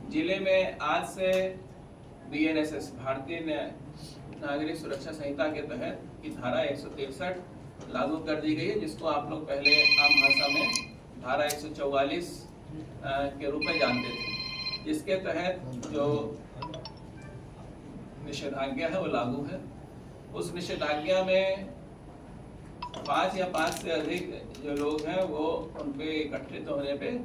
जिले में आज से BNSS भारतीय नागरिक सुरक्षा संहिता के तहत की धारा 163 लागू कर दी गई है, जिसको आप लोग पहले आम भाषा में धारा 144 के रूप में जानते थे, जिसके तहत जो निषेधाज्ञा है वो लागू है। उस निषेधाज्ञा में 5 या 5 से अधिक जो लोग हैं वो उन पे एकत्रित होने पे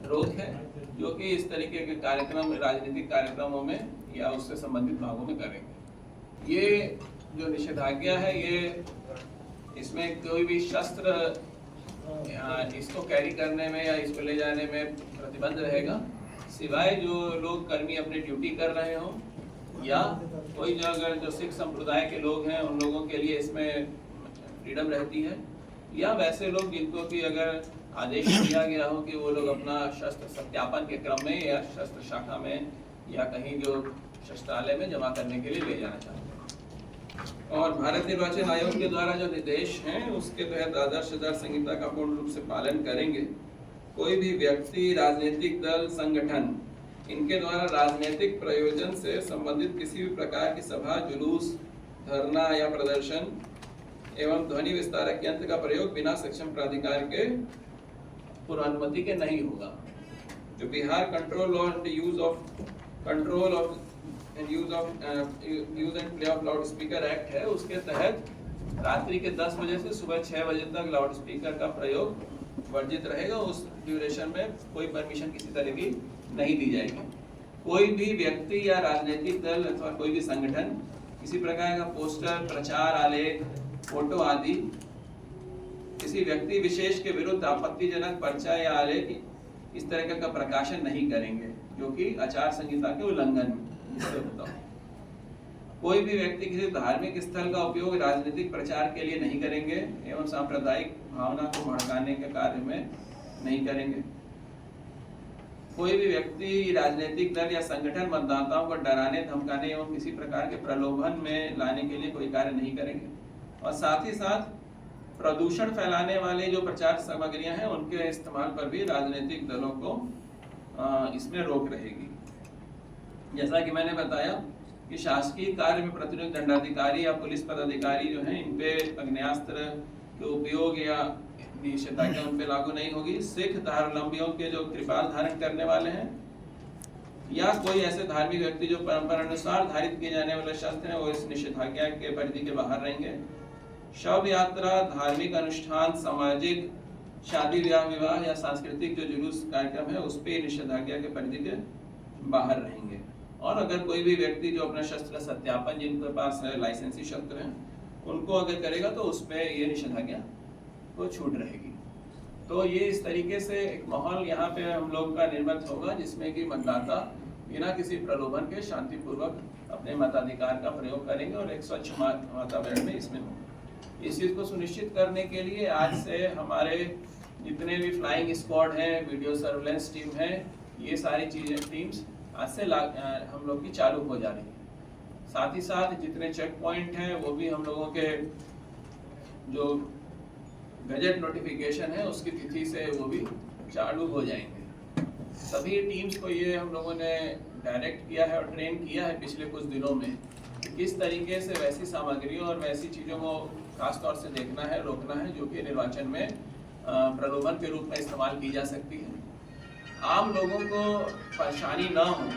रोक है, जो कि इस तरीके के कार्यक्रम राजनीतिक कार्यक्रमों में या उससे संबंधित भागों में करेंगे। ये जो निषेधाज्ञा है ये इसमें कोई भी शस्त्र इसको कैरी करने में या इसको ले जाने में प्रतिबंध रहेगा, सिवाय जो लोग कर्मी अपनी ड्यूटी कर रहे हों या कोई जो अगर जो सिख संप्रदाय के लोग हैं उन लोगों के लिए इसमें फ्रीडम रहती है, या वैसे लोग जिनको कि अगर आदेश दिया गया हो कि वो लोग अपना शस्त्र सत्यापन के क्रम में या शस्त्र शाखा में या कहीं जो शस्त्रालय में जमा करने के लिए ले जाना चाहते हैं। और भारत निर्वाचन आयोग के द्वारा जो निर्देश हैं उसके तहत आदर्श आचार संहिता का पूर्ण रूप से पालन करेंगे। कोई भी व्यक्ति, राजनीतिक दल, संगठन इनके द्वारा राजनीतिक प्रयोजन से संबंधित किसी भी प्रकार की सभा, जुलूस, धरना या प्रदर्शन एवं ध्वनि विस्तारक यंत्र का प्रयोग बिना सक्षम प्राधिकार के पूर्व अनुमति के नहीं होगा। जो Bihar control and use and play of loud speaker act है, उसके तहत रात्रि के 10 बजे से सुबह 6 बजे तक लाउड स्पीकर का प्रयोग वर्जित रहेगा। उस ड्यूरेशन में कोई परमिशन किसी तरह की नहीं दी जाएगी। कोई भी व्यक्ति या राजनीतिक दल अथवा कोई भी संगठन किसी प्रकार का पोस्टर, प्रचार आलेख, फोटो आदि किसी व्यक्ति विशेष के विरुद्ध आपत्तिजनक पर्चा या आलेख इस तरह का प्रकाशन नहीं करेंगे, जो कि आचार संहिता के उल्लंघन में होता है। कोई भी व्यक्ति किसी धार्मिक स्थल का उपयोग राजनीतिक प्रचार के लिए नहीं करेंगे एवं सांप्रदायिक भावना को भड़काने के कार्य में नहीं करेंगे। कोई भी व्यक्ति, राजनीतिक दल या संगठन मतदाताओं को डराने, धमकाने एवं किसी प्रकार के प्रलोभन में लाने के लिए कोई कार्य नहीं करेंगे। और साथ ही साथ प्रदूषण फैलाने वाले जो प्रचार सामग्रियां हैं उनके इस्तेमाल पर भी राजनीतिक दलों को इसमें रोक रहेगी। जैसा कि मैंने बताया कि शासकीय कार्य में प्रतिनियुक्त दंडाधिकारी या पुलिस पदाधिकारी जो हैं इन पे अग्नेयास्त्र के उपयोग या निषेधाज्ञा उन पे लागू नहीं होगी। सिख धर्मावलंबियों के जो त्रिपाल धारण करने वाले हैं या कोई ऐसे धार्मिक व्यक्ति जो परंपरा अनुसार धारित किए जाने वाले शस्त्र हैं वो इस निषेधाज्ञा के परिधि के बाहर रहेंगे। शव यात्रा, धार्मिक अनुष्ठान, सामाजिक शादी, विवाह या सांस्कृतिक जो जुलूस कार्यक्रम है उस पे निषेधाज्ञा के परिधि के बाहर रहेंगे। और अगर कोई भी व्यक्ति जो अपना शस्त्र का सत्यापन जिनके पास है, लाइसेंसी शस्त्र हैं, उनको अगर करेगा तो उस पे ये निषेधाज्ञा को छूट रहेगी। तो ये इस तरीके से एक माहौल यहाँ पे हम लोग का निर्मित होगा जिसमें कि मतदाता बिना किसी प्रलोभन के शांतिपूर्वक अपने मताधिकार का प्रयोग करेंगे और एक स्वच्छ वातावरण में इसमें होगा। इस चीज़ को सुनिश्चित करने के लिए आज से हमारे जितने भी फ्लाइंग स्क्वाड हैं, वीडियो सर्वेलेंस टीम है, ये सारी चीज़ें टीम्स आज से हम लोग की चालू हो जा रही है। साथ ही साथ जितने चेक पॉइंट हैं वो भी हम लोगों के जो गजट नोटिफिकेशन है उसकी तिथि से वो भी चालू हो जाएंगे। सभी टीम्स को ये हम लोगों ने डायरेक्ट किया है और ट्रेन किया है पिछले कुछ दिनों में कि किस तरीके से वैसी सामग्रियों और वैसी चीज़ों को खास तौर से देखना है, रोकना है, जो कि निर्वाचन में प्रलोभन के रूप में इस्तेमाल की जा सकती है। आम लोगों को परेशानी ना हो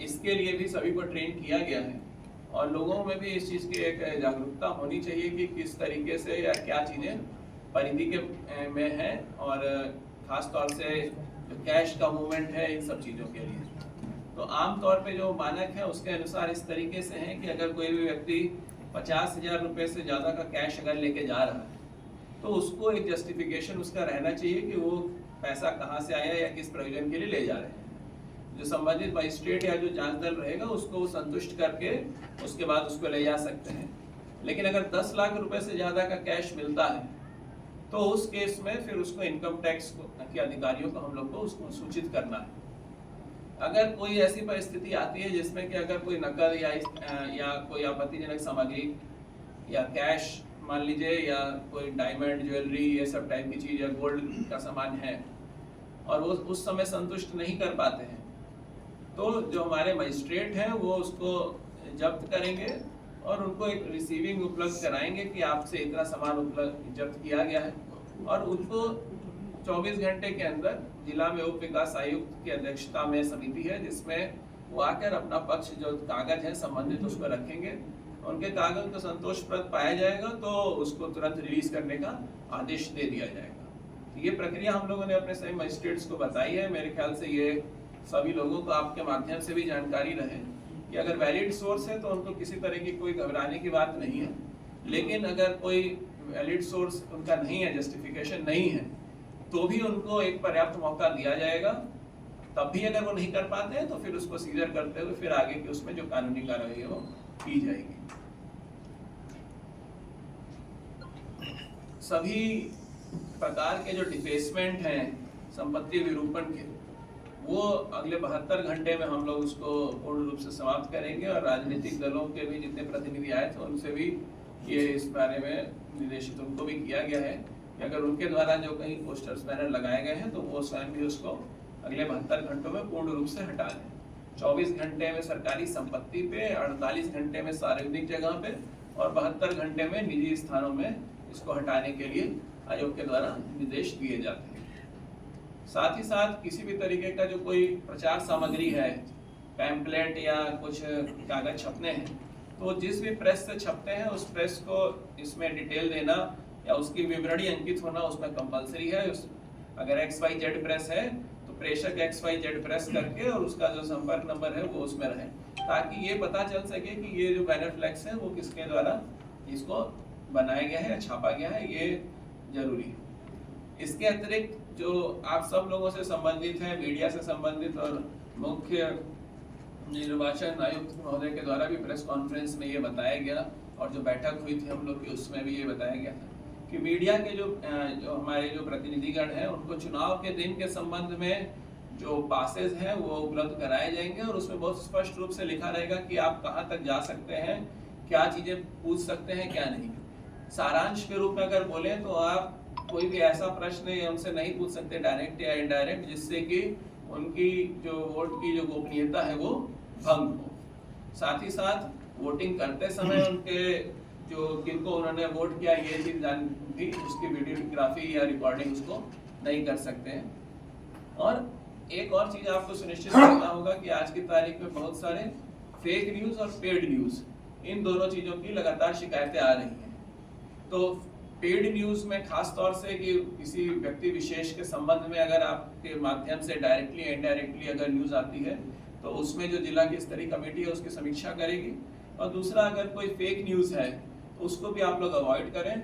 इसके लिए भी सभी को ट्रेन किया गया है और लोगों में भी इस चीज़ की एक जागरूकता होनी चाहिए कि किस तरीके से या क्या चीज़ें परिधि के में है और ख़ास तौर से जो कैश का मूवमेंट है इन सब चीज़ों के लिए। तो आम तौर पे जो मानक है उसके अनुसार इस तरीके से है कि अगर कोई भी व्यक्ति 50,000 रुपये से ज़्यादा का कैश अगर लेके जा रहा है तो उसको एक जस्टिफिकेशन उसका रहना चाहिए कि वो पैसा कहाँ से आया या किस प्रयोजन के लिए ले जा रहे हैं। जो संबंधित मजिस्ट्रेट या जो जांच दल रहेगा उसको संतुष्ट करके उसके बाद उसको ले जा सकते हैं। लेकिन अगर 10 लाख रुपए से ज़्यादा का कैश मिलता है तो उस केस में फिर उसको इनकम टैक्स के अधिकारियों को हम लोग को उसको सूचित करना है। अगर कोई ऐसी परिस्थिति आती है जिसमें कि अगर कोई नकद या कोई आपत्तिजनक सामग्री या कैश मान लीजिए या कोई डायमंड, ज्वेलरी, ये सब टाइप की चीज़ या गोल्ड का सामान है और वो उस समय संतुष्ट नहीं कर पाते हैं तो जो हमारे मजिस्ट्रेट हैं वो उसको जब्त करेंगे और उनको एक रिसीविंग उपलब्ध कराएंगे कि आपसे इतना सामान उपलब्ध जब्त किया गया है, और उनको 24 घंटे के अंदर जिला में उप विकास आयुक्त की अध्यक्षता में समिति है जिसमें वो आकर अपना पक्ष जो कागज है संबंधित उसको रखेंगे। उनके कागज को संतोषप्रद पाया जाएगा तो उसको तुरंत रिलीज करने का आदेश दे दिया जाएगा। ये प्रक्रिया हम लोगों ने अपने सभी मजिस्ट्रेट्स को बताई है। मेरे ख्याल से ये सभी लोगों को आपके माध्यम से भी जानकारी रहे कि अगर वैलिड सोर्स है तो उनको किसी तरह की कोई घबराने की बात नहीं है, लेकिन अगर कोई वैलिड सोर्स उनका नहीं है, जस्टिफिकेशन नहीं है, तो भी उनको एक पर्याप्त मौका दिया जाएगा। तब भी अगर वो नहीं कर पाते हैं तो फिर उसको सीजर करते हुए फिर आगे की उसमें जो कानूनी कार्रवाई है वो की जाएगी। सभी प्रकार के जो डिफेसमेंट हैं संपत्ति विरूपण के, वो अगले 72 घंटे में हम लोग उसको पूर्ण रूप से समाप्त करेंगे, और राजनीतिक दलों के भी जितने प्रतिनिधि आए थे उनसे भी ये इस बारे में निर्देशित उनको भी किया गया है कि अगर उनके द्वारा जो कहीं पोस्टर्स बैनर लगाए गए हैं तो वो स्वयं भी उसको अगले 72 घंटों में पूर्ण रूप से हटा दें। 24 घंटे में सरकारी संपत्ति पे, 48 घंटे में सार्वजनिक जगह पे और 72 घंटे में निजी स्थानों में इसको हटाने के लिए आयोग के द्वारा निर्देश दिए जाते हैं। साथ ही साथ किसी भी तरीके का जो कोई प्रचार सामग्री है, पैम्पलेट या कुछ कागज छपने हैं, तो जिस भी प्रेस से छपते हैं उस प्रेस को इसमें डिटेल देना या उसकी विवरणी अंकित होना उसमें कंपलसरी है। अगर XYZ प्रेस है तो प्रेषक XYZ प्रेस करके और उसका जो संपर्क नंबर है वो उसमें रहे, ताकि ये पता चल सके कि ये जो बैनर फ्लैक्स है वो किसके द्वारा इसको बनाया गया है या छापा गया है, ये जरूरी है। इसके अतिरिक्त जो आप सब लोगों से संबंधित है, मीडिया से संबंधित और मुख्य निर्वाचन आयुक्त महोदय के द्वारा भी प्रेस कॉन्फ्रेंस में ये बताया गया, और जो बैठक हुई थी हम लोग की उसमें भी ये बताया गया था कि मीडिया के जो हमारे जो प्रतिनिधिगण हैं उनको चुनाव के दिन के संबंध में जो पासेज हैं वो उपलब्ध कराए जाएंगे, और उसमें बहुत स्पष्ट रूप से लिखा रहेगा कि आप कहाँ तक जा सकते हैं, क्या चीजें पूछ सकते हैं, क्या नहीं। सारांश के रूप में अगर बोले तो आप कोई भी ऐसा प्रश्न या उनसे नहीं पूछ सकते डायरेक्ट या इनडायरेक्ट जिससे कि उनकी जो वोट की जो गोपनीयता है वो भंग हो। साथ ही साथ वोटिंग करते समय उनके जो किनको उन्होंने वोट किया ये चीज जान भी उसकी वीडियोग्राफी या रिकॉर्डिंग उसको नहीं कर सकते हैं। और एक और चीज आपको सुनिश्चित करना होगा कि आज की तारीख में बहुत सारे फेक न्यूज और पेड न्यूज, इन दोनों चीजों की लगातार शिकायतें आ रही हैं। तो पेड न्यूज में खास तौर से कि किसी व्यक्ति विशेष के संबंध में अगर आपके माध्यम से डायरेक्टली या इनडायरेक्टली अगर न्यूज आती है तो उसमें जो जिला की स्तरीय कमेटी है उसकी समीक्षा करेगी। और दूसरा, अगर कोई फेक न्यूज है तो उसको भी आप लोग अवॉइड करें।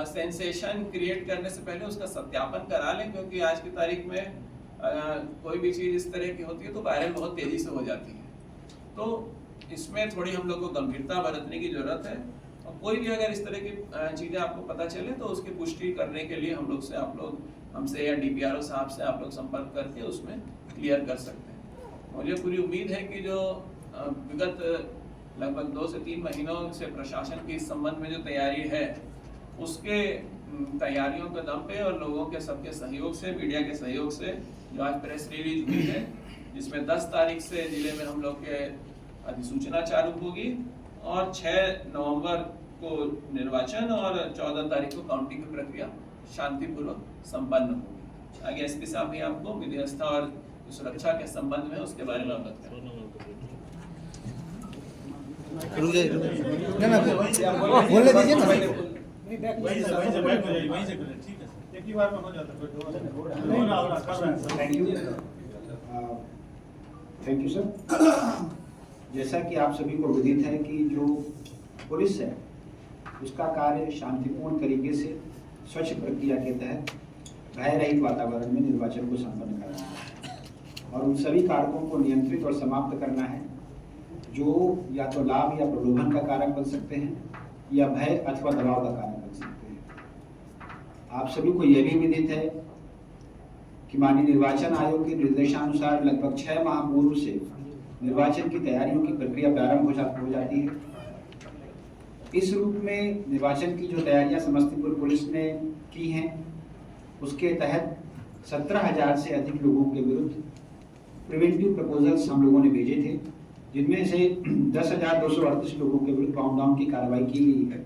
सेंसेशन क्रिएट करने से पहले उसका सत्यापन करा लें, क्योंकि आज की तारीख में कोई भी चीज इस तरह की होती है तो वायरल बहुत तेजी से हो जाती है। तो इसमें थोड़ी हम लोग को गंभीरता बरतने की जरूरत है, और कोई भी अगर इस तरह की चीजें आपको पता चले तो उसकी पुष्टि करने के लिए हम लोग से आप लोग हमसे या DPRO साहब से आप लोग संपर्क करके उसमें क्लियर कर सकते हैं। मुझे पूरी उम्मीद है कि जो विगत लगभग 2 से 3 महीनों से प्रशासन की इस संबंध में जो तैयारी है उसके तैयारियों के दम पे और लोगों के सबके सहयोग से, मीडिया के सहयोग से जो आज प्रेस रिलीज हुई है जिसमें 10 तारीख से जिले में हम लोग के अधिसूचना चालू होगी और 6 नवंबर को निर्वाचन और 14 तारीख को काउंटिंग की प्रक्रिया शांतिपूर्वक संपन्न होगी। आगे SP साहब भी आपको विध्यवस्था और सुरक्षा के संबंध में उसके बारे में अवगत करेंगे। बोलने दीजिए ना। Thank you sir. जैसा कि आप सभी को विदित है कि जो पुलिस है उसका कार्य शांतिपूर्ण तरीके से स्वच्छ प्रक्रिया के तहत भय रहित वातावरण में निर्वाचन को संपन्न करना है और उन सभी कारकों को नियंत्रित और समाप्त करना है जो या तो लाभ या प्रलोभन का कारक बन सकते हैं या भय अथवा दबाव का कारक बन सकते हैं। आप सभी को यह भी विदित है कि माननीय निर्वाचन आयोग के निर्देशानुसार लगभग 6 माह पूर्व से निर्वाचन की तैयारियों की प्रक्रिया प्रारंभ हो जाती है। इस रूप में निर्वाचन की जो तैयारियां समस्तीपुर पुलिस ने की हैं उसके तहत 17,000 से अधिक लोगों के विरुद्ध प्रिवेंटिव प्रपोजल्स हम लोगों ने भेजे थे, जिनमें से 10,238 लोगों के विरुद्ध बाउंड डाउन की कार्रवाई की गई है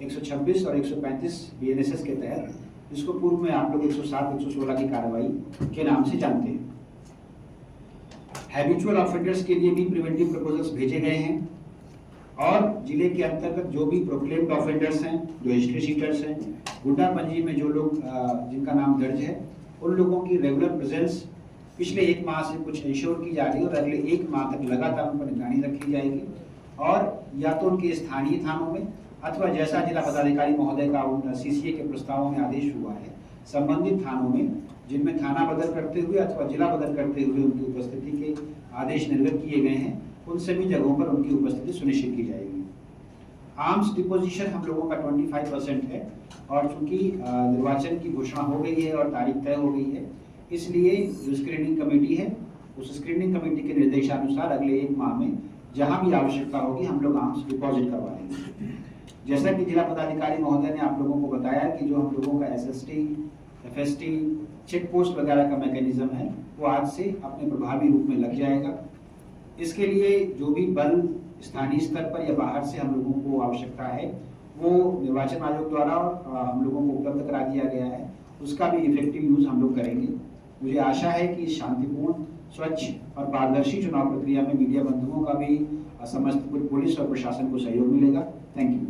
126 और 135 BNSS के तहत, जिसको पूर्व में आप लोग 107, 116 की कार्रवाई के नाम से जानते हैं। हैबिचुअल ऑफेंडर्स के लिए भी प्रिवेंटिव प्रपोजल्स भेजे गए हैं और जिले के अंतर्गत जो भी प्रोक्लेम्ड ऑफेंडर्स हैं, जो हिस्ट्री शीटर्स हैं, गुंडा पंजी में जो लोग जिनका नाम दर्ज है, उन लोगों की रेगुलर प्रेजेंस पिछले 1 माह से कुछ इंश्योर की जा रही है और अगले 1 माह तक लगातार उन पर निगरानी रखी जाएगी और या तो उनके स्थानीय थानों में अथवा जैसा जिला पदाधिकारी महोदय का उन CCA के प्रस्तावों में आदेश हुआ है, संबंधित थानों में जिनमें थाना बदल करते हुए अथवा जिला बदल करते हुए उनकी उपस्थिति के आदेश निर्गत किए गए हैं, उन सभी जगहों पर उनकी उपस्थिति सुनिश्चित की जाएगी। आर्म्स डिपोजिशन हम लोगों का 25% है और चूंकि निर्वाचन की घोषणा हो गई है और तारीख तय हो गई है, इसलिए जो स्क्रीनिंग कमेटी है, उस स्क्रीनिंग कमेटी के निर्देशानुसार अगले 1 माह में जहां भी आवश्यकता होगी हम लोग आर्म्स डिपॉजिट करवा लेंगे। जैसा कि जिला पदाधिकारी महोदय ने आप लोगों को बताया कि जो हम लोगों का SST, FST, चेक पोस्ट वगैरह का मैकेनिज्म है, वो आज से अपने प्रभावी रूप में लग जाएगा। इसके लिए जो भी बल स्थानीय स्तर पर या बाहर से हम लोगों को आवश्यकता है, वो निर्वाचन आयोग द्वारा हम लोगों को उपलब्ध करा दिया गया है, उसका भी इफेक्टिव यूज हम लोग करेंगे। मुझे आशा है कि शांतिपूर्ण, स्वच्छ और पारदर्शी चुनाव प्रक्रिया में मीडिया बंधुओं का भी समस्त पुलिस और प्रशासन को सहयोग मिलेगा। Thank you.